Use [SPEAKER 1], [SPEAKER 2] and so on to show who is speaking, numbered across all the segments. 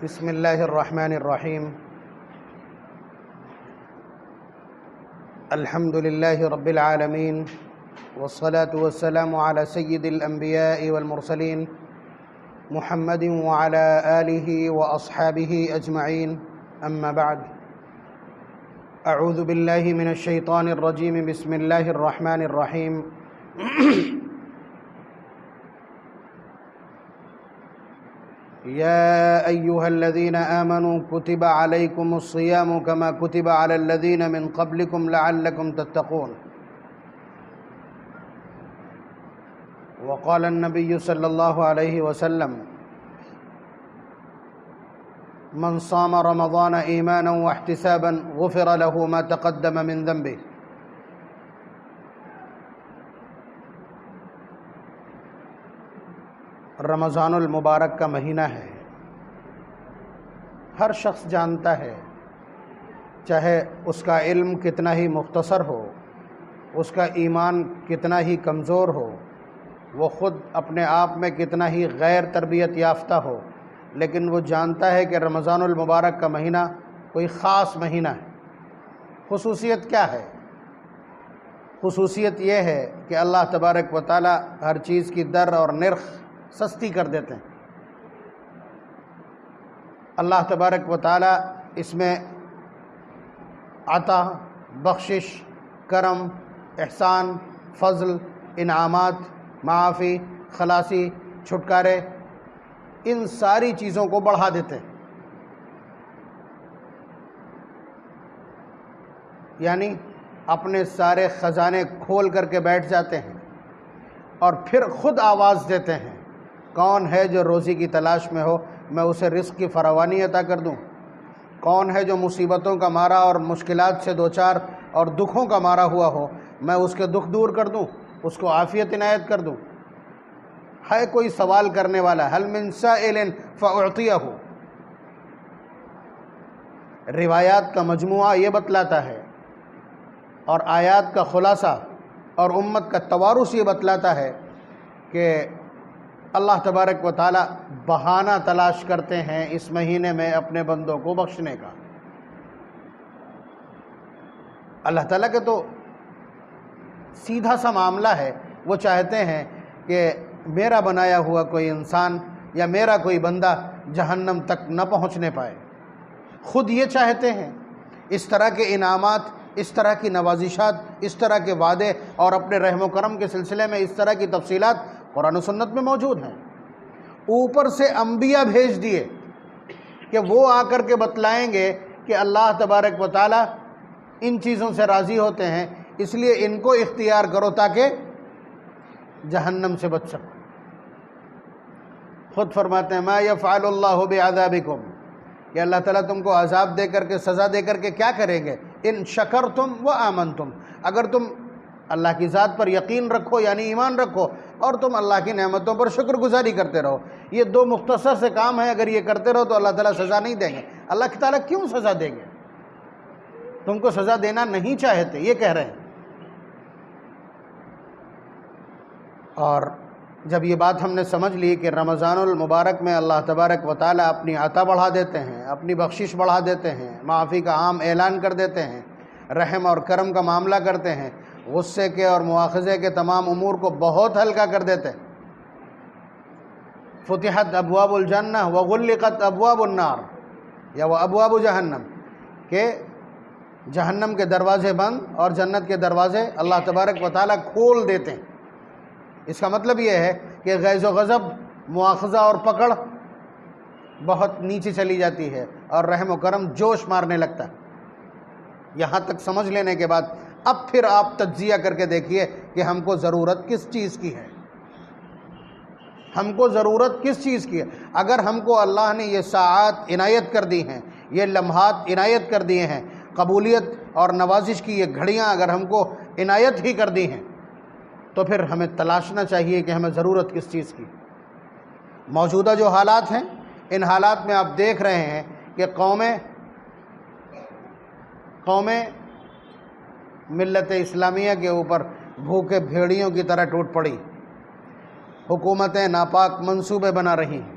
[SPEAKER 1] بسم الله الرحمن الرحيم. الحمد لله رب العالمين، والصلاة والسلام على سيد الأنبياء والمرسلين محمد وعلى آله وأصحابه أجمعين. أما بعد، أعوذ بالله من الشيطان الرجيم. بسم الله الرحمن الرحيم. يا أيها الذين آمنوا كتب عليكم الصيام كما كتب على الذين من قبلكم لعلكم تتقون. وقال النبي صلى الله عليه وسلم: من صام رمضان إيمانا واحتسابا غفر له ما تقدم من ذنبه. رمضان المبارک کا مہینہ ہے. ہر شخص جانتا ہے، چاہے اس کا علم کتنا ہی مختصر ہو، اس کا ایمان کتنا ہی کمزور ہو، وہ خود اپنے آپ میں کتنا ہی غیر تربیت یافتہ ہو، لیکن وہ جانتا ہے کہ رمضان المبارک کا مہینہ کوئی خاص مہینہ ہے. خصوصیت کیا ہے؟ خصوصیت یہ ہے کہ اللہ تبارک و تعالی ہر چیز کی در اور نرخ سستی کر دیتے ہیں. اللہ تبارک و تعالی اس میں عطا، بخشش، کرم، احسان، فضل، انعامات، معافی، خلاصی، چھٹکارے، ان ساری چیزوں کو بڑھا دیتے ہیں. یعنی اپنے سارے خزانے کھول کر کے بیٹھ جاتے ہیں اور پھر خود آواز دیتے ہیں: کون ہے جو روزی کی تلاش میں ہو، میں اسے رزق کی فراوانی عطا کر دوں. کون ہے جو مصیبتوں کا مارا اور مشکلات سے دوچار اور دکھوں کا مارا ہوا ہو، میں اس کے دکھ دور کر دوں، اس کو عافیت عنایت کر دوں. ہے کوئی سوال کرنے والا؟ هل من سائل فأعطيه. روایات کا مجموعہ یہ بتلاتا ہے اور آیات کا خلاصہ اور امت کا توارث یہ بتلاتا ہے کہ اللہ تبارک و تعالی بہانہ تلاش کرتے ہیں اس مہینے میں اپنے بندوں کو بخشنے کا. اللہ تعالیٰ کے تو سیدھا سا معاملہ ہے. وہ چاہتے ہیں کہ میرا بنایا ہوا کوئی انسان یا میرا کوئی بندہ جہنم تک نہ پہنچنے پائے. خود یہ چاہتے ہیں. اس طرح کے انعامات، اس طرح کی نوازشات، اس طرح کے وعدے اور اپنے رحم و کرم کے سلسلے میں اس طرح کی تفصیلات قرآن و سنت میں موجود ہیں. اوپر سے انبیاء بھیج دیے کہ وہ آ کر کے بتلائیں گے کہ اللہ تبارک و تعالی ان چیزوں سے راضی ہوتے ہیں، اس لیے ان کو اختیار کرو تاکہ جہنم سے بچ سکو. خود فرماتے ہیں: ما یفعل اللہ بعذابکم، کہ اللہ تعالیٰ تم کو عذاب دے کر کے، سزا دے کر کے کیا کریں گے؟ ان شکرتم و آمنتم، اگر تم اللہ کی ذات پر یقین رکھو یعنی ایمان رکھو اور تم اللہ کی نعمتوں پر شکر گزاری کرتے رہو. یہ دو مختصر سے کام ہیں، اگر یہ کرتے رہو تو اللہ تعالیٰ سزا نہیں دیں گے. اللہ تعالیٰ کیوں سزا دیں گے؟ تم کو سزا دینا نہیں چاہتے، یہ کہہ رہے ہیں. اور جب یہ بات ہم نے سمجھ لی کہ رمضان المبارک میں اللہ تبارک و تعالیٰ اپنی عطا بڑھا دیتے ہیں، اپنی بخشش بڑھا دیتے ہیں، معافی کا عام اعلان کر دیتے ہیں، رحم اور کرم کا معاملہ کرتے ہیں، غصے کے اور مواخذے کے تمام امور کو بہت ہلکا کر دیتے ہیں. فتحت ابواب الجنہ وغلقت ابواب النار، یا وہ ابواب جہنم، کہ جہنم کے دروازے بند اور جنت کے دروازے اللہ تبارک و تعالیٰ کھول دیتے ہیں. اس کا مطلب یہ ہے کہ غیظ و غضب، مواخذہ اور پکڑ بہت نیچے چلی جاتی ہے اور رحم و کرم جوش مارنے لگتا ہے. یہاں تک سمجھ لینے کے بعد اب پھر آپ تجزیہ کر کے دیکھیے کہ ہم کو ضرورت کس چیز کی ہے. ہم کو ضرورت کس چیز کی ہے؟ اگر ہم کو اللہ نے یہ ساعات عنایت کر دی ہیں، یہ لمحات عنایت کر دیے ہیں، قبولیت اور نوازش کی یہ گھڑیاں اگر ہم کو عنایت ہی کر دی ہیں، تو پھر ہمیں تلاشنا چاہیے کہ ہمیں ضرورت کس چیز کی. موجودہ جو حالات ہیں، ان حالات میں آپ دیکھ رہے ہیں کہ قومیں ملت اسلامیہ کے اوپر بھوکے بھیڑیوں کی طرح ٹوٹ پڑی. حکومتیں ناپاک منصوبے بنا رہی ہیں.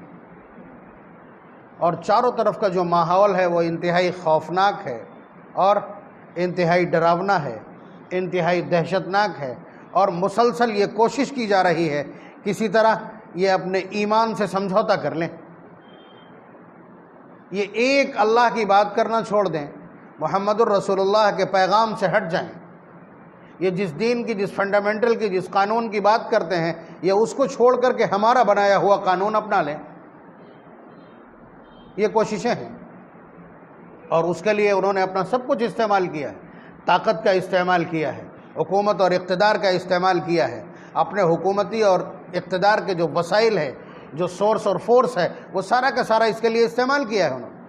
[SPEAKER 1] اور چاروں طرف کا جو ماحول ہے وہ انتہائی خوفناک ہے اور انتہائی ڈراونا ہے، انتہائی دہشتناک ہے، اور مسلسل یہ کوشش کی جا رہی ہے کسی طرح یہ اپنے ایمان سے سمجھوتا کر لیں، یہ ایک اللہ کی بات کرنا چھوڑ دیں، محمد الرسول اللہ کے پیغام سے ہٹ جائیں، یہ جس دین کی، جس فنڈامنٹل کی، جس قانون کی بات کرتے ہیں، یہ اس کو چھوڑ کر کے ہمارا بنایا ہوا قانون اپنا لیں، یہ کوششیں ہیں۔ اور اس کے لیے انہوں نے اپنا سب کچھ استعمال کیا ہے، طاقت کا استعمال کیا ہے، حکومت اور اقتدار کا استعمال کیا ہے، اپنے حکومتی اور اقتدار کے جو وسائل ہے، جو سورس اور فورس ہے، وہ سارا کا سارا اس کے لیے استعمال کیا ہے انہوں نے۔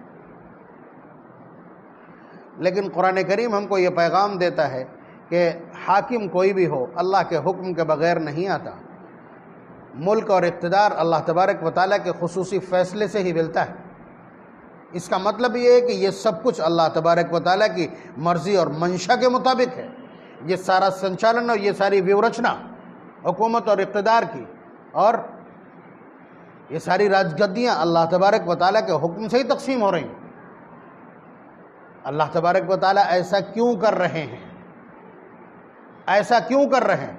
[SPEAKER 1] لیکن قرآن کریم ہم کو یہ پیغام دیتا ہے کہ حاکم کوئی بھی ہو اللہ کے حکم کے بغیر نہیں آتا، ملک اور اقتدار اللہ تبارک و تعالیٰ کے خصوصی فیصلے سے ہی ملتا ہے۔ اس کا مطلب یہ ہے کہ یہ سب کچھ اللہ تبارک و تعالیٰ کی مرضی اور منشا کے مطابق ہے، یہ سارا سنچالن اور یہ ساری ویورچنا حکومت اور اقتدار کی اور یہ ساری راجگدیاں اللہ تبارک و تعالیٰ کے حکم سے ہی تقسیم ہو رہی ہیں۔ اللہ تبارک و تعالیٰ ایسا کیوں کر رہے ہیں؟ ایسا کیوں کر رہے ہیں؟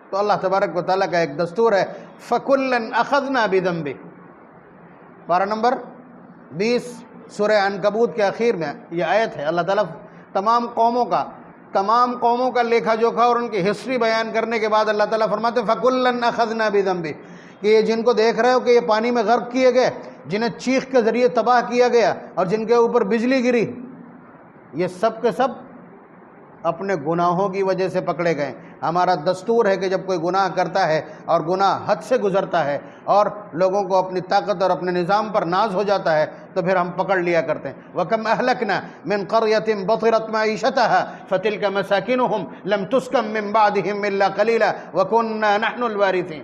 [SPEAKER 1] تو اللہ تبارک و تعالیٰ کا ایک دستور ہے، فَكُلًّا أَخَذْنَا بِذَنبِهِ، پارہ نمبر 20 سورہ عنکبوت کے اخیر میں یہ آیت ہے۔ اللہ تعالیٰ تمام قوموں کا لیکھا جوکھا اور ان کی ہسٹری بیان کرنے کے بعد اللہ تعالیٰ فرماتے ہیں فَكُلًّا أَخَذْنَا بِذَنبِهِ، کہ یہ جن کو دیکھ رہے ہو کہ یہ پانی میں غرق کیے گئے، جنہیں چیخ کے ذریعے تباہ کیا گیا اور جن کے اوپر بجلی گری، یہ سب کے سب اپنے گناہوں کی وجہ سے پکڑے گئے۔ ہمارا دستور ہے کہ جب کوئی گناہ کرتا ہے اور گناہ حد سے گزرتا ہے اور لوگوں کو اپنی طاقت اور اپنے نظام پر ناز ہو جاتا ہے تو پھر ہم پکڑ لیا کرتے ہیں۔ وَكَمْ أَهْلَكْنَا مِنْ قَرْيَةٍ بَطِرَتْ مَعِيشَتَهَا فَتِلْكَ مَسَاكِنُهُمْ لَمْ تُسْكَنْ مِنْ بَعْدِهِمْ إِلَّا قَلِيلًا وَكُنَّا نَحْنُ الْوَارِثِينَ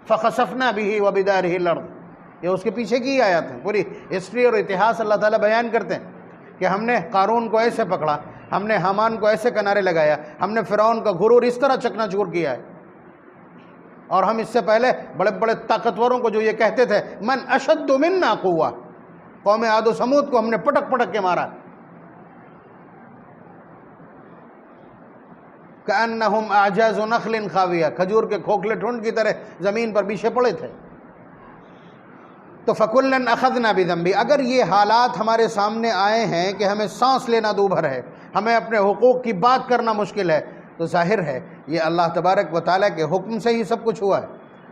[SPEAKER 1] فَخَسَفْنَا بِهِ وَبِدَارِهِ الْأَرْضَ، یہ اس کے پیچھے کی آیات ہیں، پوری ہسٹری اور اتہاس اللہ تعالیٰ بیان کرتے ہیں کہ ہم نے قارون کو ایسے پکڑا، ہم نے حامان کو ایسے کنارے لگایا، ہم نے فرعون کا غرور اس طرح چکنا چور کیا ہے، اور ہم اس سے پہلے بڑے بڑے طاقتوروں کو جو یہ کہتے تھے من اشد منا قوہ، قوم عاد و سمود کو ہم نے پٹک پٹک کے مارا، کأنہم اعجاز نخل خاویہ، کھجور کے کھوکھلے ٹھنڈ کی طرح زمین پر بچھے پڑے تھے۔ تو فَكُلًّا أَخَذْنَا بِذَنبِهِ، اگر یہ حالات ہمارے سامنے آئے ہیں کہ ہمیں سانس لینا دوبھر ہے، ہمیں اپنے حقوق کی بات کرنا مشکل ہے، تو ظاہر ہے یہ اللہ تبارک و تعالیٰ کے حکم سے ہی سب کچھ ہوا ہے،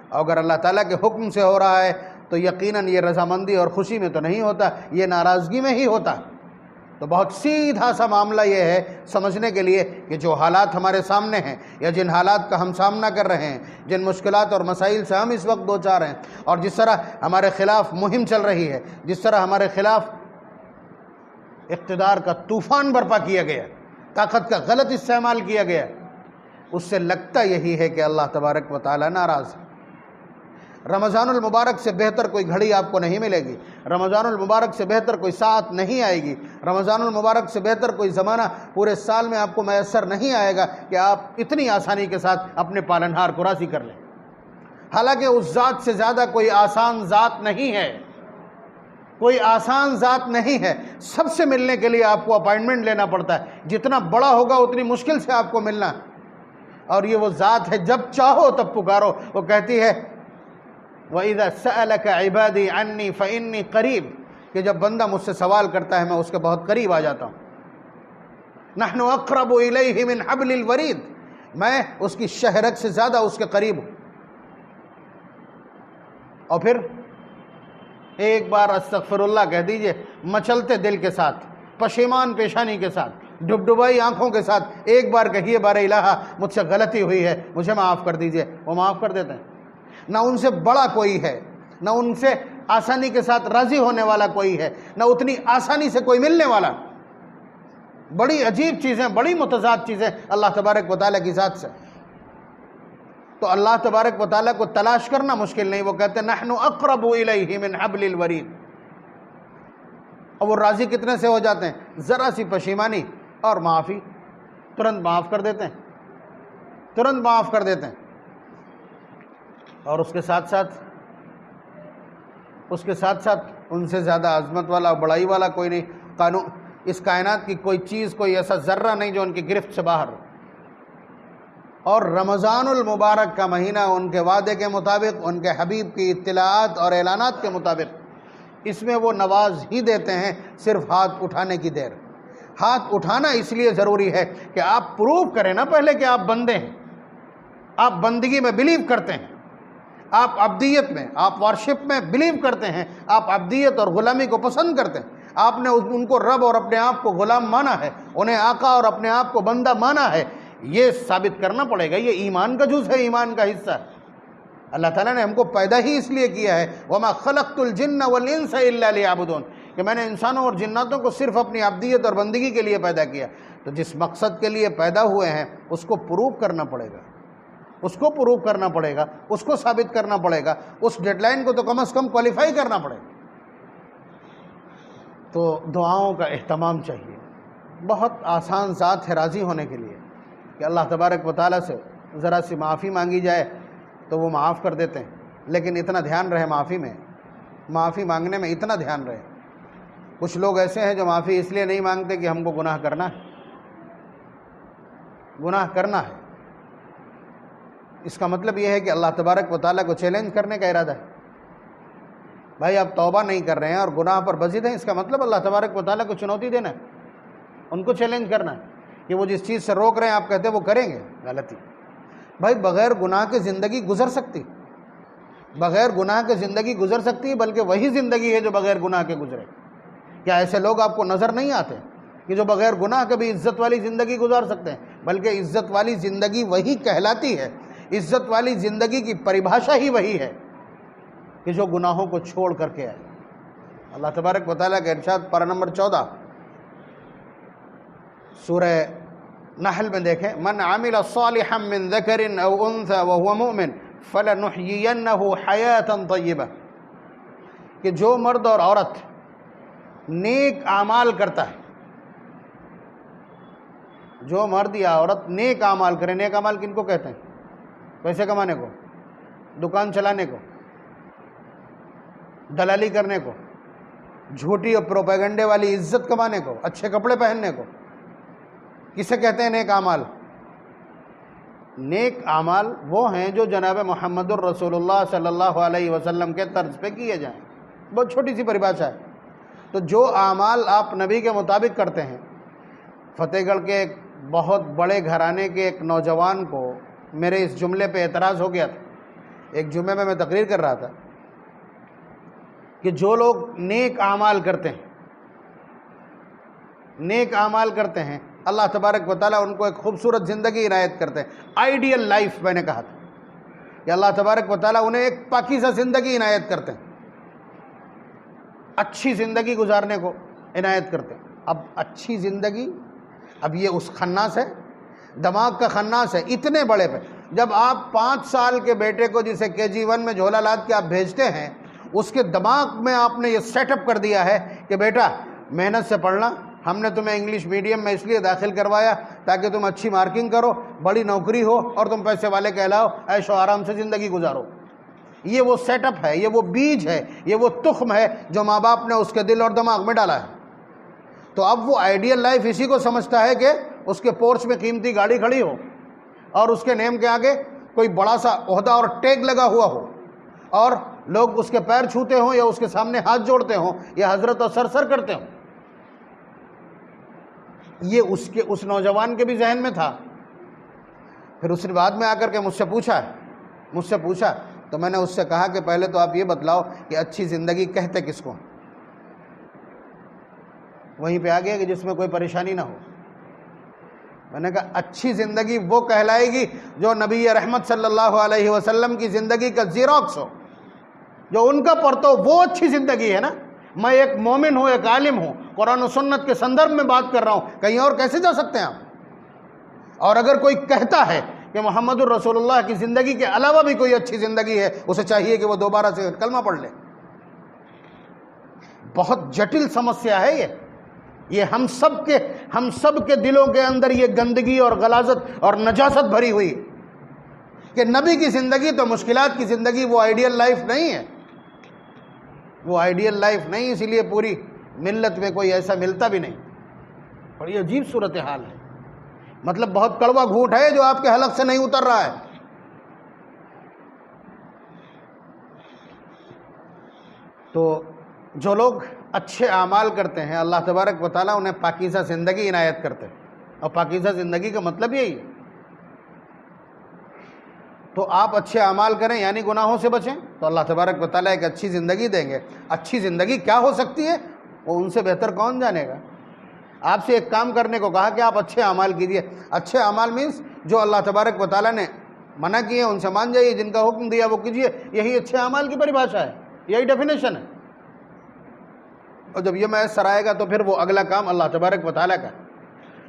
[SPEAKER 1] اور اگر اللہ تعالیٰ کے حکم سے ہو رہا ہے تو یقیناً یہ رضامندی اور خوشی میں تو نہیں ہوتا، یہ ناراضگی میں ہی ہوتا۔ تو بہت سیدھا سا معاملہ یہ ہے سمجھنے کے لیے کہ جو حالات ہمارے سامنے ہیں یا جن حالات کا ہم سامنا کر رہے ہیں، جن مشکلات اور مسائل سے ہم اس وقت دوچار ہیں، اور جس طرح ہمارے خلاف مہم چل رہی ہے، جس طرح ہمارے خلاف اقتدار کا طوفان برپا کیا گیا، طاقت کا غلط استعمال کیا گیا، اس سے لگتا یہی ہے کہ اللہ تبارک و تعالیٰ ناراض ہے۔ رمضان المبارک سے بہتر کوئی گھڑی آپ کو نہیں ملے گی، رمضان المبارک سے بہتر کوئی ساعت نہیں آئے گی، رمضان المبارک سے بہتر کوئی زمانہ پورے سال میں آپ کو میسر نہیں آئے گا کہ آپ اتنی آسانی کے ساتھ اپنے پالنہار کو راضی کر لیں۔ حالانکہ اس ذات سے زیادہ کوئی آسان ذات نہیں ہے، کوئی آسان ذات نہیں ہے، سب سے ملنے کے لیے آپ کو اپائنٹمنٹ لینا پڑتا ہے، جتنا بڑا ہوگا اتنی مشکل سے آپ کو ملنا، اور یہ وہ ذات ہے جب چاہو تب پکارو۔ وہ کہتی ہے وَإِذَا سَأَلَكَ عِبَادِي عَنِّي فَإِنِّي قَرِيبٌ، کہ جب بندہ مجھ سے سوال کرتا ہے میں اس کے بہت قریب آ جاتا ہوں۔ نَحْنُ أَقْرَبُ إِلَيْهِ مِنْ حَبْلِ الْوَرِيدِ، میں اس کی شہرگ سے زیادہ اس کے قریب ہوں۔ اور پھر ایک بار استغفر اللہ کہہ دیجئے، مچلتے دل کے ساتھ، پشیمان پیشانی کے ساتھ، ڈبڈبائی آنکھوں کے ساتھ ایک بار کہیے بار الہا مجھ سے غلطی ہوئی ہے، مجھے معاف کر دیجئے، وہ معاف کر دیتے ہیں۔ نہ ان سے بڑا کوئی ہے، نہ ان سے آسانی کے ساتھ راضی ہونے والا کوئی ہے، نہ اتنی آسانی سے کوئی ملنے والا۔ بڑی عجیب چیزیں، بڑی متضاد چیزیں اللہ تبارک و تعالیٰ کی ذات سے۔ تو اللہ تبارک و تعالیٰ کو تلاش کرنا مشکل نہیں، وہ کہتے ہیں نحن اقرب الیہ من حبل الورید۔ اور وہ راضی کتنے سے ہو جاتے ہیں؟ ذرا سی پشیمانی اور معافی، ترنت معاف کر دیتے ہیں، ترنت معاف کر دیتے ہیں۔ اور اس کے ساتھ ساتھ اس کے ساتھ ساتھ ان سے زیادہ عظمت والا بڑائی والا کوئی نہیں، قانون اس کائنات کی کوئی چیز، کوئی ایسا ذرہ نہیں جو ان کی گرفت سے باہر ہو۔ اور رمضان المبارک کا مہینہ ان کے وعدے کے مطابق، ان کے حبیب کی اطلاعات اور اعلانات کے مطابق اس میں وہ نواز ہی دیتے ہیں، صرف ہاتھ اٹھانے کی دیر۔ ہاتھ اٹھانا اس لیے ضروری ہے کہ آپ پروو کریں نا پہلے کہ آپ بندے ہیں، آپ بندگی میں بلیو کرتے ہیں، آپ عبدیت میں، آپ ورشپ میں بلیو کرتے ہیں، آپ عبدیت اور غلامی کو پسند کرتے ہیں، آپ نے ان کو رب اور اپنے آپ کو غلام مانا ہے، انہیں آقا اور اپنے آپ کو بندہ مانا ہے۔ یہ ثابت کرنا پڑے گا، یہ ایمان کا جز ہے، ایمان کا حصہ ہے۔ اللہ تعالیٰ نے ہم کو پیدا ہی اس لیے کیا ہے، وَمَا خَلَقْتُ الْجِنَّ وَالْإِنسَ إِلَّا لِيَعْبُدُونَ، کہ میں نے انسانوں اور جناتوں کو صرف اپنی عبدیت اور بندگی کے لیے پیدا کیا۔ تو جس مقصد کے لیے پیدا ہوئے ہیں اس کو پروو کرنا پڑے گا، اس کو پروو کرنا پڑے گا، اس کو ثابت کرنا پڑے گا، اس ڈیڈ لائن کو تو کم از کم کوالیفائی کرنا پڑے گا۔ تو دعاؤں کا اہتمام چاہیے۔ بہت آسان ذات ہے راضی ہونے کے لیے کہ اللہ تبارک و تعالیٰ سے ذرا سی معافی مانگی جائے تو وہ معاف کر دیتے ہیں، لیکن اتنا دھیان رہے معافی مانگنے میں اتنا دھیان رہے۔ کچھ لوگ ایسے ہیں جو معافی اس لیے نہیں مانگتے کہ ہم کو گناہ کرنا ہے، گناہ کرنا ہے، اس کا مطلب یہ ہے کہ اللہ تبارک و تعالیٰ کو چیلنج کرنے کا ارادہ ہے۔ بھائی آپ توبہ نہیں کر رہے ہیں اور گناہ پر بزد ہیں، اس کا مطلب اللہ تبارک و تعالیٰ کو چنوتی دینا ہے، ان کو چیلنج کرنا ہے کہ وہ جس چیز سے روک رہے ہیں آپ کہتے ہیں وہ کریں گے، غلطی۔ بھائی بغیر گناہ کے زندگی گزر سکتی، بغیر گناہ کے زندگی گزر سکتی ہے، بلکہ وہی زندگی ہے جو بغیر گناہ کے گزرے۔ کیا ایسے لوگ آپ کو نظر نہیں آتے کہ جو بغیر گناہ کے بھی عزت والی زندگی گزار سکتے ہیں؟ بلکہ عزت والی زندگی وہی کہلاتی ہے، عزت والی زندگی کی پریبھاشا ہی وہی ہے کہ جو گناہوں کو چھوڑ کر کے آئے۔ اللہ تبارک و تعالیٰ کا ارشاد پارہ نمبر 14 سورہ نحل میں دیکھیں، من عمل صالحا من ذکر او انثى وهو مؤمن فلنحيينه حیاة طیبہ، کہ جو مرد اور عورت نیک اعمال کرتا ہے، جو مرد یا عورت نیک اعمال کرے، نیک اعمال کن کو کہتے ہیں؟ پیسے کمانے کو، دکان چلانے کو، دلالی کرنے کو، جھوٹی اور پروپیگنڈے والی عزت کمانے کو، اچھے کپڑے پہننے کو، کسے کہتے ہیں نیک اعمال؟ نیک اعمال وہ ہیں جو جناب محمد الرسول اللہ صلی اللہ علیہ وسلم کے طرز پہ کیے جائیں۔ بہت چھوٹی سی پریبھاشا ہے۔ تو جو اعمال آپ نبی کے مطابق کرتے ہیں، فتح گڑھ کے ایک بہت بڑے گھرانے کے ایک نوجوان کو میرے اس جملے پہ اعتراض ہو گیا تھا۔ ایک جمعے میں تقریر کر رہا تھا کہ جو لوگ نیک اعمال کرتے ہیں، نیک اعمال کرتے ہیں، اللہ تبارک و تعالیٰ ان کو ایک خوبصورت زندگی عنایت کرتے ہیں، آئیڈیل لائف میں نے کہا تھا کہ اللہ تبارک و تعالیٰ انہیں ایک پاکیزہ زندگی عنایت کرتے ہیں، اچھی زندگی گزارنے کو عنایت کرتے ہیں۔ اب اچھی زندگی، اب یہ اس خناس ہے، دماغ کا خناس ہے اتنے بڑے پہ۔ جب آپ 5 سال کے بیٹے کو جسے KG1 میں جھولا لاد کے آپ بھیجتے ہیں، اس کے دماغ میں آپ نے یہ سیٹ اپ کر دیا ہے کہ بیٹا محنت سے پڑھنا، ہم نے تمہیں انگلش میڈیم میں اس لیے داخل کروایا تاکہ تم اچھی مارکنگ کرو، بڑی نوکری ہو اور تم پیسے والے کہلاؤ، عیش و آرام سے زندگی گزارو۔ یہ وہ سیٹ اپ ہے، یہ وہ بیج ہے، یہ وہ تخم ہے جو ماں باپ نے اس کے دل اور دماغ میں ڈالا ہے۔ تو اب وہ آئیڈیل لائف اسی کو سمجھتا ہے کہ اس کے پورچ میں قیمتی گاڑی کھڑی ہو اور اس کے نیم کے آگے کوئی بڑا سا عہدہ اور ٹیگ لگا ہوا ہو اور لوگ اس کے پیر چھوتے ہوں یا اس کے سامنے ہاتھ جوڑتے ہوں یا حضرت اور سر سر کرتے ہوں۔ یہ اس نوجوان کے بھی ذہن میں تھا۔ پھر اس نے بعد میں آ کر کے مجھ سے پوچھا تو میں نے اس سے کہا کہ پہلے تو آپ یہ بتلاؤ کہ اچھی زندگی کہتے کس کو؟ وہیں پہ آ گیا کہ جس میں کوئی پریشانی نہ ہو۔ میں نے کہا اچھی زندگی وہ کہلائے گی جو نبی رحمت صلی اللہ علیہ وسلم کی زندگی کا زیروکس ہو، جو ان کا پرتو، وہ اچھی زندگی ہے نا۔ میں ایک مومن ہوں، ایک عالم ہوں، قرآن و سنت کے سندرب میں بات کر رہا ہوں، کہیں اور کیسے جا سکتے ہیں آپ؟ اور اگر کوئی کہتا ہے کہ محمد الرسول اللہ کی زندگی کے علاوہ بھی کوئی اچھی زندگی ہے، اسے چاہیے کہ وہ دوبارہ سے کلمہ پڑھ لے۔ بہت جٹل سمسیا ہے یہ ہم سب کے دلوں کے اندر یہ گندگی اور غلاظت اور نجاست بھری ہوئی کہ نبی کی زندگی تو مشکلات کی زندگی، وہ آئیڈیل لائف نہیں ہے۔ وہ آئیڈیل لائف نہیں، اسی لیے پوری ملت میں کوئی ایسا ملتا بھی نہیں. بڑی عجیب صورتحال ہے. مطلب بہت کڑوا گھونٹ ہے جو آپ کے حلق سے نہیں اتر رہا ہے. تو جو لوگ اچھے اعمال کرتے ہیں اللہ تبارک و تعالیٰ انہیں پاکیزہ زندگی عنایت کرتے ہیں، اور پاکیزہ زندگی کا مطلب یہی ہے. تو آپ اچھے اعمال کریں یعنی گناہوں سے بچیں تو اللہ تبارک و تعالیٰ ایک اچھی زندگی دیں گے. اچھی زندگی کیا ہو سکتی ہے وہ ان سے بہتر کون جانے گا. آپ سے ایک کام کرنے کو کہا کہ آپ اچھے اعمال کیجیے. اچھے اعمال مینس جو اللہ تبارک و تعالیٰ نے منع کیے ان سے مان جائیے، جن کا حکم دیا وہ کیجیے. یہی اچھے اعمال کی پریبھاشا ہے، یہی ڈیفینیشن ہے. اور جب یہ میسر آئے گا تو پھر وہ اگلا کام اللہ تبارک و تعالیٰ کا،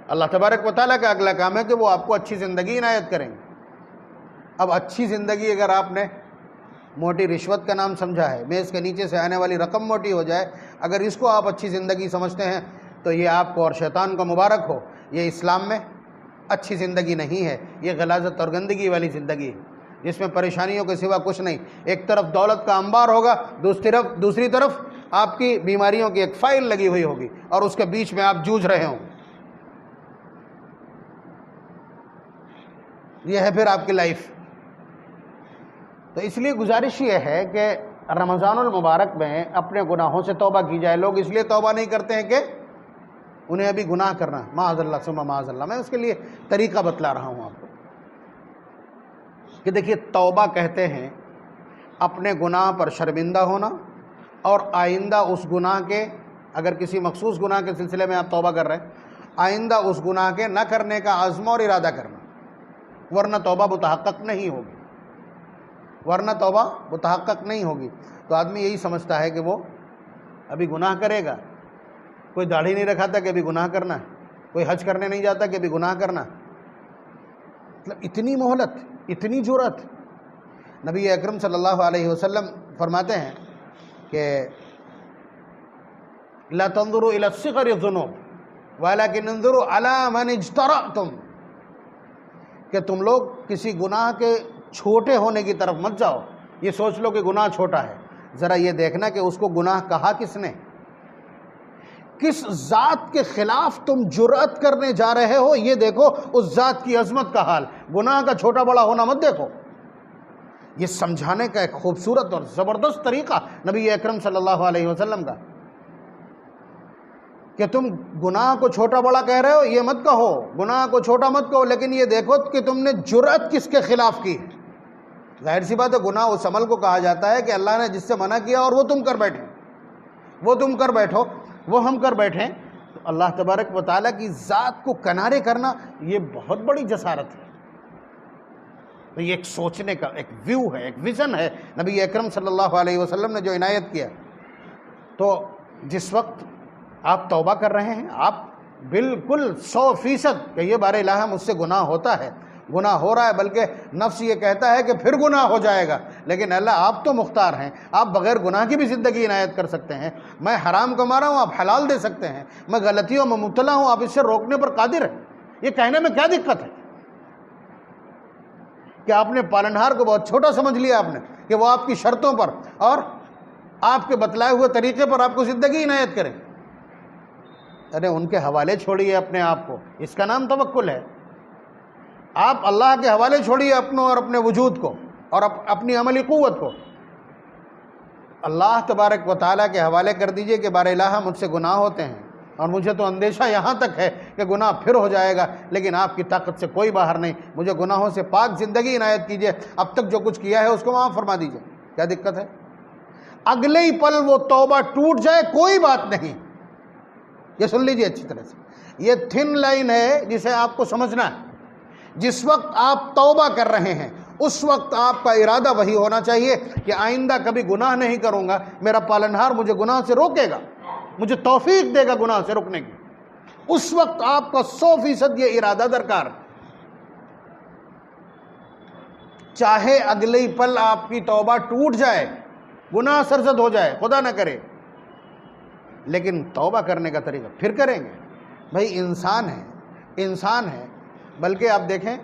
[SPEAKER 1] اللہ تبارک و تعالیٰ کا اگلا کام ہے کہ وہ آپ کو اچھی زندگی عنایت کریں گے. اب اچھی زندگی اگر آپ نے موٹی رشوت کا نام سمجھا ہے، میز کے نیچے سے آنے والی رقم موٹی ہو جائے، اگر اس کو آپ اچھی زندگی سمجھتے ہیں تو یہ آپ کو اور شیطان کو مبارک ہو. یہ اسلام میں اچھی زندگی نہیں ہے، یہ غلاظت اور گندگی والی زندگی ہے جس میں پریشانیوں کے سوا کچھ نہیں. ایک طرف دولت کا انبار ہوگا، دوسری طرف آپ کی بیماریوں کی ایک فائل لگی ہوئی ہوگی اور اس کے بیچ میں آپ جوجھ رہے ہوں. یہ ہے پھر آپ کی لائف. تو اس لیے گزارش یہ ہے کہ رمضان المبارک میں اپنے گناہوں سے توبہ کی جائے. لوگ اس لیے توبہ نہیں کرتے ہیں کہ انہیں ابھی گناہ کرنا ہے، معاذ اللہ ثم معاذ اللہ. میں اس کے لیے طریقہ بتلا رہا ہوں آپ کو کہ دیکھیے، توبہ کہتے ہیں اپنے گناہ پر شرمندہ ہونا اور آئندہ اس گناہ کے، اگر کسی مخصوص گناہ کے سلسلے میں آپ توبہ کر رہے ہیں، آئندہ اس گناہ کے نہ کرنے کا عزم اور ارادہ کرنا، ورنہ توبہ متحقق نہیں ہوگی. تو آدمی یہی سمجھتا ہے کہ وہ ابھی گناہ کرے گا. کوئی داڑھی نہیں رکھاتا کہ ابھی گناہ کرنا ہے، کوئی حج کرنے نہیں جاتا کہ ابھی گناہ کرنا. مطلب اتنی مہلت، اتنی جرأت. نبی اکرم صلی اللہ علیہ وسلم فرماتے ہیں کہ لا تنظروا الى الصغر الذنوب ولكن انظروا على من اجترأتم، کہ تم لوگ کسی گناہ کے چھوٹے ہونے کی طرف مت جاؤ. یہ سوچ لو کہ گناہ چھوٹا ہے، ذرا یہ دیکھنا کہ اس کو گناہ کہا کس نے، کس ذات کے خلاف تم جرأت کرنے جا رہے ہو. یہ دیکھو اس ذات کی عظمت کا حال، گناہ کا چھوٹا بڑا ہونا مت دیکھو. یہ سمجھانے کا ایک خوبصورت اور زبردست طریقہ نبی اکرم صلی اللہ علیہ وسلم کا، کہ تم گناہ کو چھوٹا بڑا کہہ رہے ہو، یہ مت کہو، گناہ کو چھوٹا مت کہو، لیکن یہ دیکھو کہ تم نے جرأت کس کے خلاف کی. ظاہر سی بات ہے گناہ اس عمل کو کہا جاتا ہے کہ اللہ نے جس سے منع کیا اور وہ تم کر بیٹھو، وہ ہم کر بیٹھیں. تو اللہ تبارک و تعالیٰ کی ذات کو کنارے کرنا یہ بہت بڑی جسارت ہے. تو یہ ایک سوچنے کا ایک ویو ہے، ایک ویژن ہے نبی اکرم صلی اللہ علیہ وسلم نے جو عنایت کیا. تو جس وقت آپ توبہ کر رہے ہیں، آپ بالکل 100% کہ یہ بار الہ مجھ سے گناہ ہوتا ہے، گناہ ہو رہا ہے، بلکہ نفس یہ کہتا ہے کہ پھر گناہ ہو جائے گا، لیکن اللہ آپ تو مختار ہیں، آپ بغیر گناہ کی بھی زندگی عنایت کر سکتے ہیں. میں حرام کما رہا ہوں، آپ حلال دے سکتے ہیں. میں غلطیوں میں مبتلا ہوں، آپ اس سے روکنے پر قادر ہیں. یہ کہنے میں کیا دقت ہے کہ آپ نے پالنہار کو بہت چھوٹا سمجھ لیا آپ نے، کہ وہ آپ کی شرطوں پر اور آپ کے بتلائے ہوئے طریقے پر آپ کو زندگی عنایت کرے. ارے ان کے حوالے چھوڑیے اپنے آپ کو، اس کا نام توکل ہے. آپ اللہ کے حوالے چھوڑیے اپنوں اور اپنے وجود کو اور اپنی عملی قوت کو. اللہ تبارک و تعالیٰ کے حوالے کر دیجئے کہ بار الہ مجھ سے گناہ ہوتے ہیں اور مجھے تو اندیشہ یہاں تک ہے کہ گناہ پھر ہو جائے گا، لیکن آپ کی طاقت سے کوئی باہر نہیں. مجھے گناہوں سے پاک زندگی عنایت کیجئے، اب تک جو کچھ کیا ہے اس کو معاف فرما دیجئے. کیا دقت ہے؟ اگلے ہی پل وہ توبہ ٹوٹ جائے کوئی بات نہیں. یہ سن لیجئے اچھی طرح سے، یہ تھن لائن ہے جسے آپ کو سمجھنا ہے. جس وقت آپ توبہ کر رہے ہیں اس وقت آپ کا ارادہ وہی ہونا چاہیے کہ آئندہ کبھی گناہ نہیں کروں گا. میرا پالنہار مجھے گناہ سے روکے گا، مجھے توفیق دے گا گناہ سے رکنے کی. اس وقت آپ کا 100% یہ ارادہ درکار. چاہے اگلے پل آپ کی توبہ ٹوٹ جائے، گناہ سرزد ہو جائے، خدا نہ کرے، لیکن توبہ کرنے کا طریقہ پھر کریں گے. بھائی انسان ہے. بلکہ آپ دیکھیں،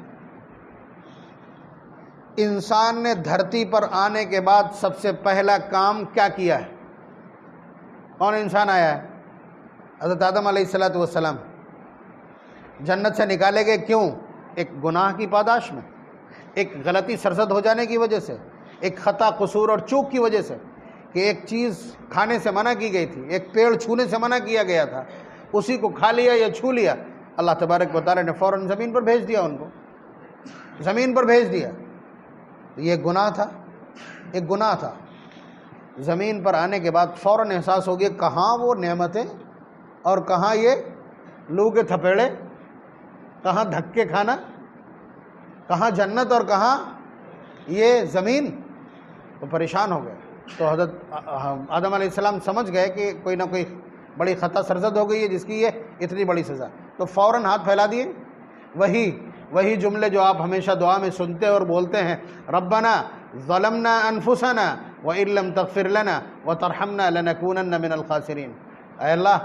[SPEAKER 1] انسان نے دھرتی پر آنے کے بعد سب سے پہلا کام کیا کیا ہے؟ کون انسان آیا ہے؟ حضرت آدم علیہ السلام جنت سے نکالے گئے، کیوں؟ ایک گناہ کی پاداش میں، ایک غلطی سرزد ہو جانے کی وجہ سے، ایک خطا قصور اور چوک کی وجہ سے، کہ ایک چیز کھانے سے منع کی گئی تھی، ایک پیڑ چھونے سے منع کیا گیا تھا، اسی کو کھا لیا یا چھو لیا، اللہ تبارک و تعالیٰ نے فوراً زمین پر بھیج دیا، ان کو زمین پر بھیج دیا۔ یہ گناہ تھا، ایک گناہ تھا۔ زمین پر آنے کے بعد فوراً احساس ہو گیا کہاں وہ نعمتیں اور کہاں یہ لو کے تھپیڑے، کہاں دھکے کھانا، کہاں جنت اور کہاں یہ زمین، تو پریشان ہو گئے۔ تو حضرت آدم علیہ السلام سمجھ گئے کہ کوئی نہ کوئی بڑی خطا سرزد ہو گئی ہے جس کی یہ اتنی بڑی سزا، تو فوراً ہاتھ پھیلا دیے۔ وہی جملے جو آپ ہمیشہ دعا میں سنتے اور بولتے ہیں، ربنا ظلمنا انفسنا وان لم تغفر لنا وترحمنا لنکونن من الخاسرین، اے اللہ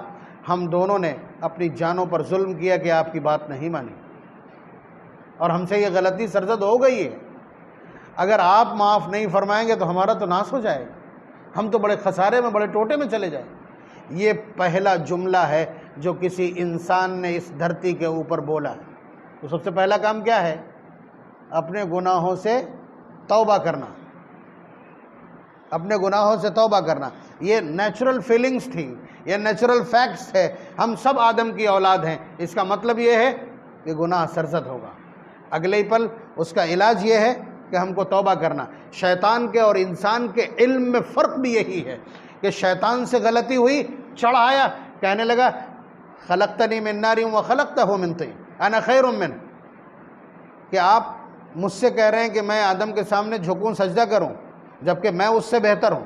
[SPEAKER 1] ہم دونوں نے اپنی جانوں پر ظلم کیا کہ آپ کی بات نہیں مانی، اور ہم سے یہ غلطی سرزد ہو گئی ہے، اگر آپ معاف نہیں فرمائیں گے تو ہمارا تو ناس ہو جائے گا، ہم تو بڑے خسارے میں، بڑے ٹوٹے میں چلے جائیں۔ یہ پہلا جملہ ہے جو کسی انسان نے اس دھرتی کے اوپر بولا ہے۔ تو سب سے پہلا کام کیا ہے؟ اپنے گناہوں سے توبہ کرنا، اپنے گناہوں سے توبہ کرنا۔ یہ نیچرل فیلنگز تھی، یہ نیچرل فیکٹس ہے، ہم سب آدم کی اولاد ہیں، اس کا مطلب یہ ہے کہ گناہ سرزد ہوگا۔ اگلے ہی پل اس کا علاج یہ ہے کہ ہم کو توبہ کرنا۔ شیطان کے اور انسان کے علم میں فرق بھی یہی ہے کہ شیطان سے غلطی ہوئی، چڑھ آیا، کہنے لگا خلقتنی من نار وخلقتہ من طین انا خیر منہ، کہ آپ مجھ سے کہہ رہے ہیں کہ میں آدم کے سامنے جھکوں سجدہ کروں جبکہ میں اس سے بہتر ہوں۔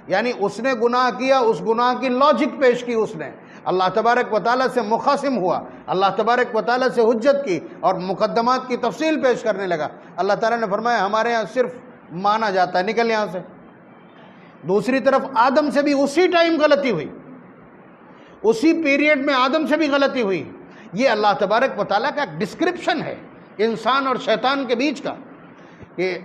[SPEAKER 1] یعنی اس نے گناہ کیا، اس گناہ کی لاجک پیش کی، اس نے اللہ تبارک و تعالیٰ سے مخاصم ہوا، اللہ تبارک و تعالیٰ سے حجت کی اور مقدمات کی تفصیل پیش کرنے لگا۔ اللہ تعالیٰ نے فرمایا ہمارے ہاں صرف مانا جاتا ہے، نکل یہاں سے۔ دوسری طرف آدم سے بھی اسی ٹائم غلطی ہوئی، اسی پیریڈ میں آدم سے بھی غلطی ہوئی۔ یہ اللہ تبارک و تعالیٰ کا ایک ڈسکرپشن ہے انسان اور شیطان کے بیچ کا، کہ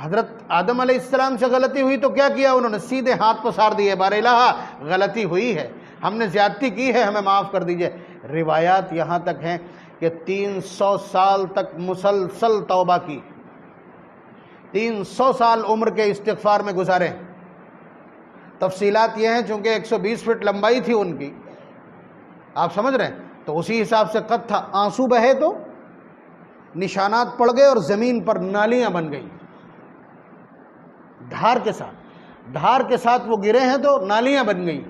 [SPEAKER 1] حضرت آدم علیہ السلام سے غلطی ہوئی تو کیا کیا انہوں نے؟ سیدھے ہاتھ پسار دیے، بار الہ غلطی ہوئی ہے، ہم نے زیادتی کی ہے، ہمیں معاف کر دیجئے۔ روایات یہاں تک ہیں کہ 300 سال تک مسلسل توبہ کی، 300 سال عمر کے استغفار میں گزارے۔ تفصیلات یہ ہیں چونکہ 120 فٹ لمبائی تھی ان کی، آپ سمجھ رہے ہیں، تو اسی حساب سے قد تھا۔ آنسو بہے تو نشانات پڑ گئے اور زمین پر نالیاں بن گئیں، دھار کے ساتھ وہ گرے ہیں تو نالیاں بن گئیں۔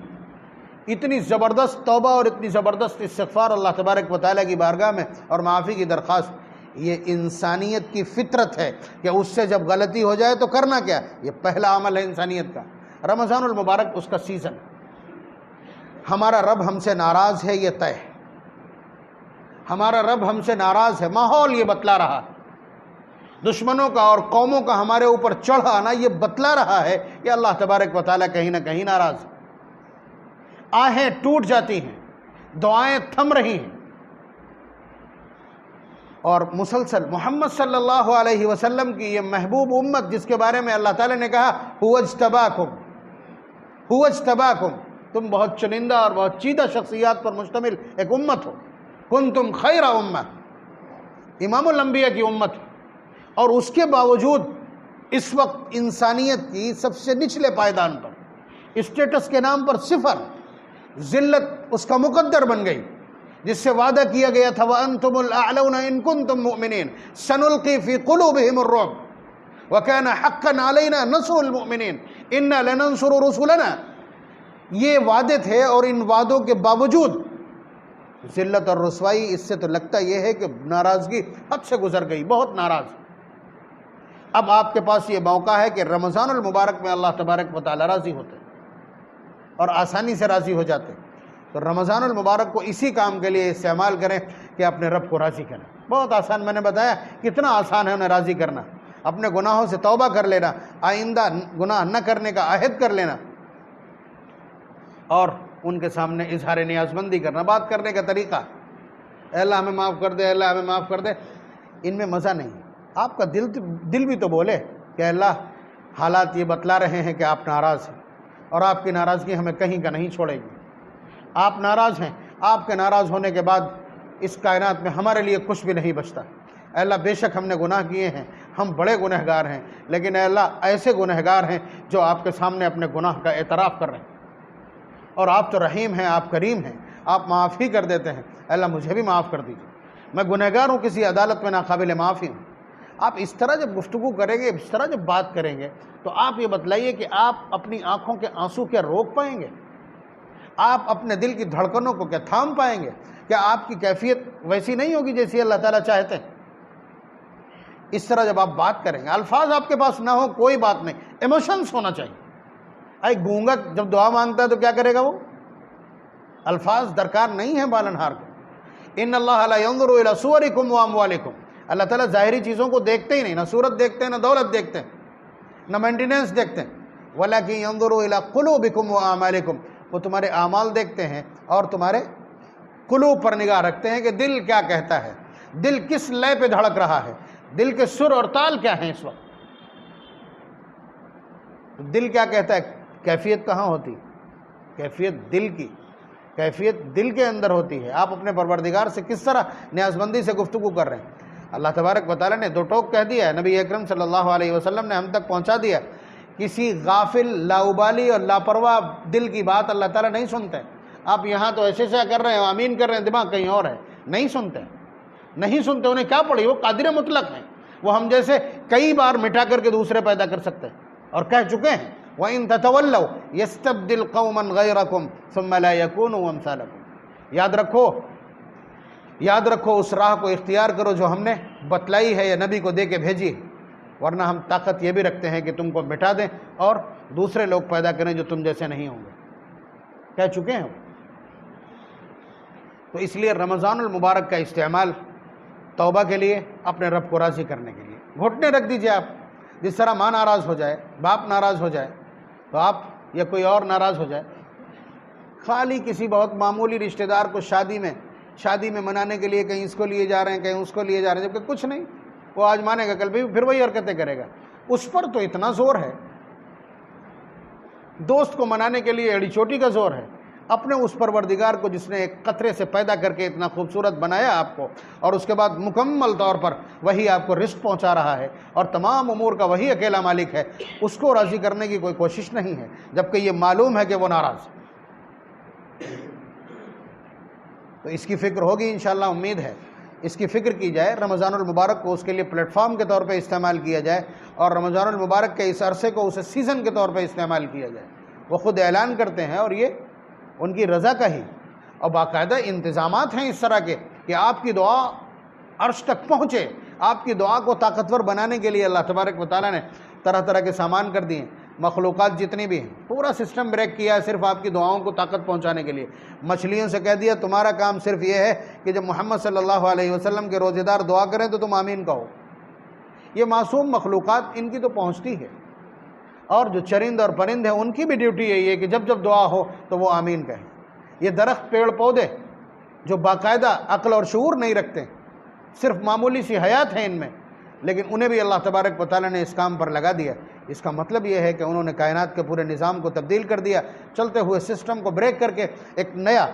[SPEAKER 1] اتنی زبردست توبہ اور اتنی زبردست استغفار اللہ تبارک و تعالیٰ کی بارگاہ میں اور معافی کی درخواست، یہ انسانیت کی فطرت ہے کہ اس سے جب غلطی ہو جائے تو کرنا کیا؟ یہ پہلا عمل ہے انسانیت کا۔ رمضان المبارک اس کا سیزن، ہمارا رب ہم سے ناراض ہے، یہ طے ہے، ہمارا رب ہم سے ناراض ہے، ماحول یہ بتلا رہا ہے، دشمنوں کا اور قوموں کا ہمارے اوپر چڑھ آنا یہ بتلا رہا ہے کہ اللہ تبارک و تعالیٰ کہیں نہ کہیں ناراض ہے۔ آہیں ٹوٹ جاتی ہیں، دعائیں تھم رہی ہیں، اور مسلسل محمد صلی اللہ علیہ وسلم کی یہ محبوب امت جس کے بارے میں اللہ تعالیٰ نے کہا هو اجتباکم، تم بہت چنندہ اور بہت چیدہ شخصیات پر مشتمل ایک امت ہو، کنتم خیر امہ، امام الانبیاء کی امت، اور اس کے باوجود اس وقت انسانیت کی سب سے نچلے پائیدان پر، اسٹیٹس کے نام پر صفر، ذلت اس کا مقدر بن گئی، جس سے وعدہ کیا گیا تھا وَأَنْتُمُ الْأَعْلَوْنَ إِن كُنْتُم مُؤْمِنِينَ سَنُلْقِي فِي قُلُوبِهِمُ الرُّعْبَ وَكَانَ حَقًّا عَلَيْنَا نَصْرُ الْمُؤْمِنِينَ إِنَّا لَنَنصُرُ رُسُلَنَا۔ یہ وعدے تھے اور ان وعدوں کے باوجود ذلت اور رسوائی، اس سے تو لگتا یہ ہے کہ ناراضگی حد سے گزر گئی، بہت ناراض۔ اب آپ کے پاس یہ موقع ہے کہ رمضان المبارک میں اللہ تبارک و تعالیٰ راضی ہوتے اور آسانی سے راضی ہو جاتے، تو رمضان المبارک کو اسی کام کے لیے استعمال کریں کہ اپنے رب کو راضی کریں۔ بہت آسان، میں نے بتایا کتنا آسان ہے انہیں راضی کرنا، اپنے گناہوں سے توبہ کر لینا، آئندہ گناہ نہ کرنے کا عہد کر لینا، اور ان کے سامنے اظہار نیاز مندی کرنا۔ بات کرنے کا طریقہ، اے اللہ ہمیں معاف کر دے، اے اللہ ہمیں معاف کر دے، ان میں مزہ نہیں۔ آپ کا دل بھی تو بولے کہ اے اللہ حالات یہ بتلا رہے ہیں کہ آپ ناراض ہیں، اور آپ کی ناراضگی ہمیں کہیں کا نہیں چھوڑے گی۔ آپ ناراض ہیں، آپ کے ناراض ہونے کے بعد اس کائنات میں ہمارے لیے کچھ بھی نہیں بچتا۔ اے اللہ بے شک ہم نے گناہ کیے ہیں، ہم بڑے گنہگار ہیں، لیکن اے اللہ ایسے گنہگار ہیں جو آپ کے سامنے اپنے گناہ کا اعتراف کر رہے ہیں، اور آپ تو رحیم ہیں، آپ کریم ہیں، آپ معاف ہی کر دیتے ہیں۔ اے اللہ مجھے بھی معاف کر دیجیے، میں گنہگار ہوں، کسی عدالت میں ناقابل معافی ہوں۔ آپ اس طرح جب گفتگو کریں گے، اس طرح جب بات کریں گے، تو آپ یہ بتلائیے کہ آپ اپنی آنکھوں کے آنسو کیا روک پائیں گے؟ آپ اپنے دل کی دھڑکنوں کو کیا تھام پائیں گے؟ کیا آپ کی کیفیت ویسی نہیں ہوگی جیسی اللہ تعالیٰ چاہتے ہیں؟ اس طرح جب آپ بات کریں گے، الفاظ آپ کے پاس نہ ہو کوئی بات نہیں، ایموشنز ہونا چاہیے۔ ایک گونگا جب دعا مانگتا ہے تو کیا کرے گا وہ؟ الفاظ درکار نہیں ہیں بالنہار کو۔ ان اللہ لا ينظر الى صورکم واموالکم، اللہ تعالیٰ ظاہری چیزوں کو دیکھتے ہی نہیں، نہ صورت دیکھتے ہیں، نہ دولت دیکھتے ہیں، نہ مینٹیننس دیکھتے ہیں۔ ولکن ينظر الى قلوبکم واعمالکم، وہ تمہارے اعمال دیکھتے ہیں اور تمہارے قلوب پر نگاہ رکھتے ہیں کہ دل کیا کہتا ہے، دل کس لے پہ دھڑک رہا ہے، دل کے سر اور تال کیا ہیں اس وقت۔ دل کیا کہتا ہے، کیفیت کہاں ہوتی؟ کیفیت دل کی، کیفیت دل کے اندر ہوتی ہے۔ آپ اپنے پروردگار سے کس طرح نیاز مندی سے گفتگو کر رہے ہیں؟ اللہ تبارک و تعالیٰ نے دو ٹوک کہہ دیا ہے، نبی اکرم صلی اللہ علیہ وسلم نے ہم تک پہنچا دیا۔ کسی غافل، لاؤبالی اور لاپرواہ دل کی بات اللہ تعالیٰ نہیں سنتے۔ آپ یہاں تو ایسے کر رہے ہیں، آمین کر رہے ہیں، دماغ کہیں اور ہے، نہیں سنتے، نہیں سنتے۔ انہیں کیا پڑی؟ وہ قادر مطلق ہیں، وہ ہم جیسے کئی بار مٹا کر کے دوسرے پیدا کر سکتے ہیں، اور کہہ چکے ہیں وَإِن تَتَوَلَّوْا يَسْتَبْدِلْ قَوْمًا غَيْرَكُمْ ثُمَّ لَا يَكُونُوا أَمْثَالَكُمْ۔ یاد رکھو اس راہ کو اختیار کرو جو ہم نے بتلائی ہے یا نبی کو دے کے بھیجی ہے، ورنہ ہم طاقت یہ بھی رکھتے ہیں کہ تم کو مٹا دیں اور دوسرے لوگ پیدا کریں جو تم جیسے نہیں ہوں گے، کہہ چکے ہیں۔ تو اس لیے رمضان المبارک کا استعمال توبہ کے لیے، اپنے رب کو راضی کرنے کے لیے۔ گھٹنے رکھ دیجئے آپ، جس طرح ماں ناراض ہو جائے، باپ ناراض ہو جائے، تو آپ یا کوئی اور ناراض ہو جائے، خالی کسی بہت معمولی رشتہ دار کو شادی میں منانے کے لیے کہیں اس کو لیے جا رہے ہیں، کہیں اس کو لیے جا رہے ہیں، جبکہ کچھ نہیں، وہ آج مانے گا کل بھی پھر وہی حرکتیں کرے گا، اس پر تو اتنا زور ہے۔ دوست کو منانے کے لیے ایڑی چوٹی کا زور ہے، اپنے اس پروردگار کو جس نے ایک قطرے سے پیدا کر کے اتنا خوبصورت بنایا آپ کو، اور اس کے بعد مکمل طور پر وہی آپ کو رزق پہنچا رہا ہے اور تمام امور کا وہی اکیلا مالک ہے، اس کو راضی کرنے کی کوئی کوشش نہیں ہے، جبکہ یہ معلوم ہے کہ وہ ناراض ہے۔ تو اس کی فکر ہوگی انشاءاللہ، امید ہے اس کی فکر کی جائے، رمضان المبارک کو اس کے لیے پلیٹ فارم کے طور پہ استعمال کیا جائے، اور رمضان المبارک کے اس عرصے کو اسے سیزن کے طور پہ استعمال کیا جائے۔ وہ خود اعلان کرتے ہیں، اور یہ ان کی رضا کا ہی اور باقاعدہ انتظامات ہیں اس طرح کے کہ آپ کی دعا عرش تک پہنچے۔ آپ کی دعا کو طاقتور بنانے کے لیے اللہ تبارک و تعالیٰ نے طرح طرح کے سامان کر دیے، مخلوقات جتنی بھی ہیں، پورا سسٹم بریک کیا ہے صرف آپ کی دعاؤں کو طاقت پہنچانے کے لیے۔ مچھلیوں سے کہہ دیا تمہارا کام صرف یہ ہے کہ جب محمد صلی اللہ علیہ وسلم کے روزے دار دعا کریں تو تم آمین کہو۔ یہ معصوم مخلوقات ان کی تو پہنچتی ہے، اور جو چرند اور پرند ہیں ان کی بھی ڈیوٹی یہی ہے کہ جب جب دعا ہو تو وہ آمین کہیں۔ یہ درخت، پیڑ پودے جو باقاعدہ عقل اور شعور نہیں رکھتے، صرف معمولی سی حیات ہے ان میں، لیکن انہیں بھی اللہ تبارک و تعالیٰ نے اس کام پر لگا دیا۔ اس کا مطلب یہ ہے کہ انہوں نے کائنات کے پورے نظام کو تبدیل کر دیا، چلتے ہوئے سسٹم کو بریک کر کے ایک نیا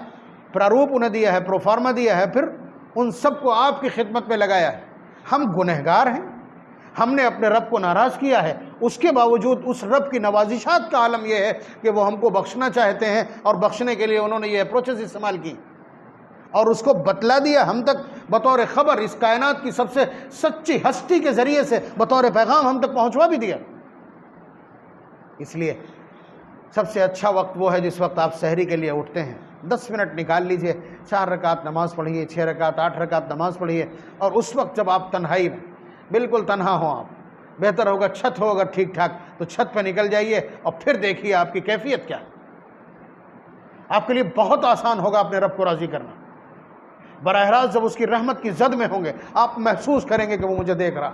[SPEAKER 1] پراروپ انہیں دیا ہے، پروفارما دیا ہے، پھر ان سب کو آپ کی خدمت میں لگایا ہے۔ ہم گنہگار ہیں، ہم نے اپنے رب کو ناراض کیا ہے، اس کے باوجود اس رب کی نوازشات کا عالم یہ ہے کہ وہ ہم کو بخشنا چاہتے ہیں، اور بخشنے کے لیے انہوں نے یہ اپروچز استعمال کی اور اس کو بتلا دیا ہم تک بطور خبر، اس کائنات کی سب سے سچی ہستی کے ذریعے سے بطور پیغام ہم تک پہنچوا بھی دیا۔ اس لیے سب سے اچھا وقت وہ ہے جس وقت آپ سحری کے لیے اٹھتے ہیں، 10 منٹ نکال لیجئے، 4 رکعت نماز پڑھیے، 6 رکعت 8 رکعت نماز پڑھیے، اور اس وقت جب آپ تنہائی میں بالکل تنہا ہوں، آپ بہتر ہوگا چھت ہو اگر ٹھیک ٹھاک تو چھت پہ نکل جائیے، اور پھر دیکھیے آپ کی کیفیت کیا ہے۔ آپ کے لیے بہت آسان ہوگا اپنے رب کو راضی کرنا۔ براہ راست جب اس کی رحمت کی زد میں ہوں گے، آپ محسوس کریں گے کہ وہ مجھے دیکھ رہا،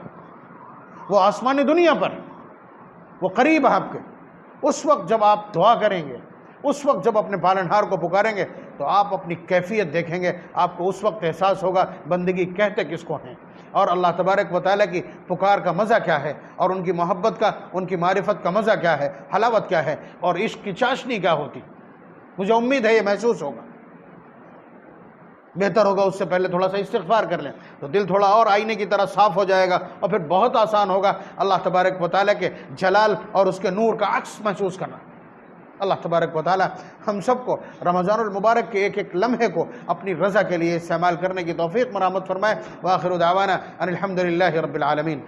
[SPEAKER 1] وہ آسمانی دنیا پر، وہ قریب ہے آپ کے۔ اس وقت جب آپ دعا کریں گے اس وقت جب اپنے پالنہار کو پکاریں گے تو آپ اپنی کیفیت دیکھیں گے، آپ کو اس وقت احساس ہوگا بندگی کہتے کس کو ہیں، اور اللہ تبارک و تعالیٰ کی پکار کا مزہ کیا ہے، اور ان کی محبت کا، ان کی معرفت کا مزہ کیا ہے، حلاوت کیا ہے، اور عشق کی چاشنی کیا ہوتی۔ مجھے امید ہے یہ محسوس ہوگا۔ بہتر ہوگا اس سے پہلے تھوڑا سا استغفار کر لیں تو دل تھوڑا اور آئینے کی طرح صاف ہو جائے گا، اور پھر بہت آسان ہوگا اللہ تبارک و تعالیٰ کے جلال اور اس کے نور کا عکس محسوس کرنا۔ اللہ تبارک و تعالیٰ ہم سب کو رمضان المبارک کے ایک ایک لمحے کو اپنی رضا کے لیے استعمال کرنے کی توفیق مرحمت فرمائے۔ وآخر دعوانا ان الحمد للہ رب العالمین۔